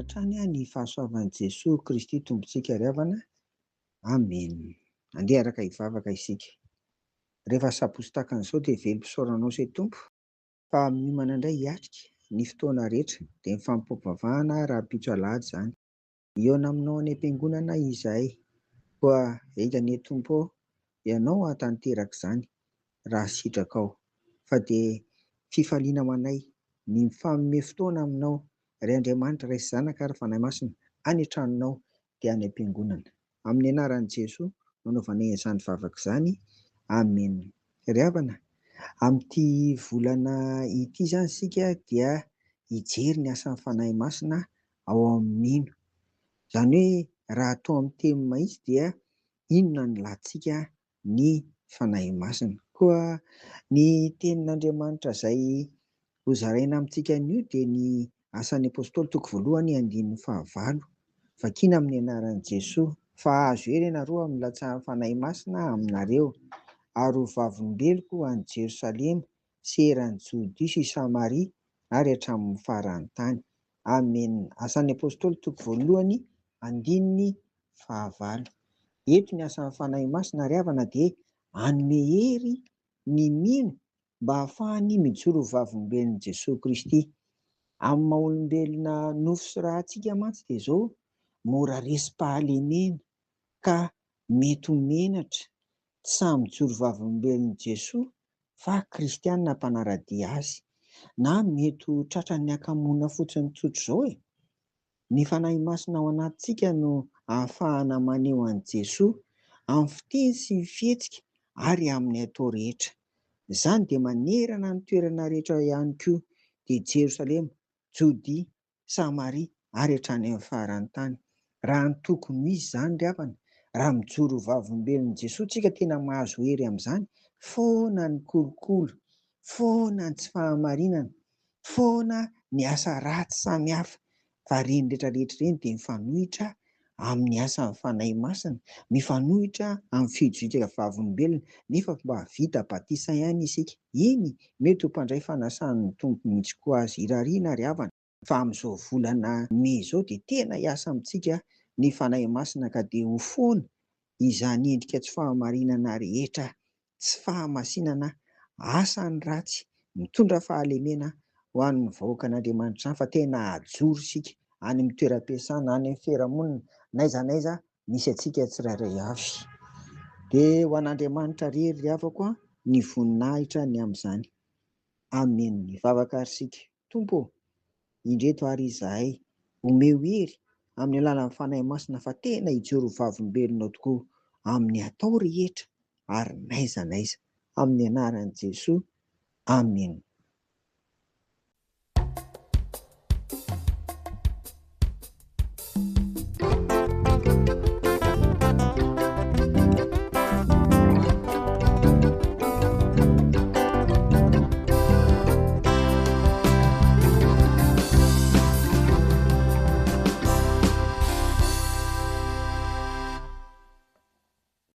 hatrany ny fahasoavan'i Jesosy Kristy Tompontsika ry havana. Amen. Andeha araka hivavaka isika. Rehefa saposy an'izao dia velo mpisaoranao say tompo, fa miomana indray hiatrika ny fotoana rehetra dia mifampipovavahana raha pitso alahady izany. Hiaona aminao any am-piangonana izahay, koa hitany tompo ianao hatanteraka izany raha sitraka ao, fa dia fifaliana manay ny mifagnome fotoana aminao ry Andriamanitra ray sy zanaka ary fanahy masina any an-tranonao dia any am-piangonana. Amin'ny anaran'i Jesosy nanaovanay izany vavaka izany. Amen. Ry havana, amin'ity volana ity izany isika dia hijery ny asan'ny fanahy masina ao amin'ino. Izany hoe raha atao amin'ny teny mahitsy dia inona no latsika ny fanahy masina. Koa ny tenin'Andriamanitra izay hozaraina amintsika an'io dia ny asan'ny apôstôly toko 1:19. Vakiana amin'ny anaran'i Jesosy. Fa azo ery ianareo amin'ny latsahan'ny fanahy masina aminareo, ary ho vavim-beloko any Jerosalema, seran'ny Jodia sy Samaria ary hatramin'ny farany tany. Amen. Asan'ny apôstôly toko 1:9. Eto ny asan'ny fanahy masina ry havana dia hanome hery ny mino mba hahafahany mijoro ho vavim-belon'i Jesosy Kristy. Amin'ny maha-olombelona nofo sy rahantsika mantsy dia izao mora resy-pahalemena ka mety ho menatra tsy samy mijoro vavim-belon'i Jesosy fa kristianina mpanaradia azy, na mety ho tratran'ny akamoana fotsiny tsotro izao. Ny fanahy masina ao anatintsika no ahafahana maneho an'i Jesosy amin'ny fiteny sy ny fihetsika ary amin'ny atao rehetra. Izany dia manerana ny toerana rehetra ihany koa, dia Jerosalema, Jodia, Samaria ary hatrany amin'ny farany tany. Raha ny tokony misy izany ry havana, raha mijoro ho vavim-belon'i Jesosy tsika tena mahazo hery amin'izany. Foana ny kolokolo, foana ny tsy fahamarinana, foana ny asa ratsy samihafa, fa ireny rehetrarehetra ireny dia mifanohitra amin'ny asan'ny fanahy masina, mifanohitra amin'ny fijoroetsaka vavim-belona. Nefa mba vita batisa ihany isika, iny mety ho mpandray fanasan'ny tompo mihitsy koa azy irariana ry havana. Fa amin'izao volana May izao dia tena hiasa amintsika ny fanahy masina ka dia ho foana izany endrika tsy fahamarinana rehetra, tsy fahamasinana, asany ratsy, mitondra fahalemena ho an'ny vahoakan'Andriamanitra izany, fa tena hajoro isika any amin'ny toeram-piasana, any amin'ny fiarahamonina, n'aiza n'aiza misy antsika tsirairay avy. Dia ho an'Andriamanitra irery ry havako ny voninahitra ny amin'izany. Amen. Mivavaka ary isika. Tompo, indreto ary izahay omeo hery amin'ny alalan'ny fanahy masina fa tena hijoro ho vavim-belonao tokoa amin'ny atao rehetra ary n'aiza n'aiza. Amin'ny anaran'i Jesosy. Amen.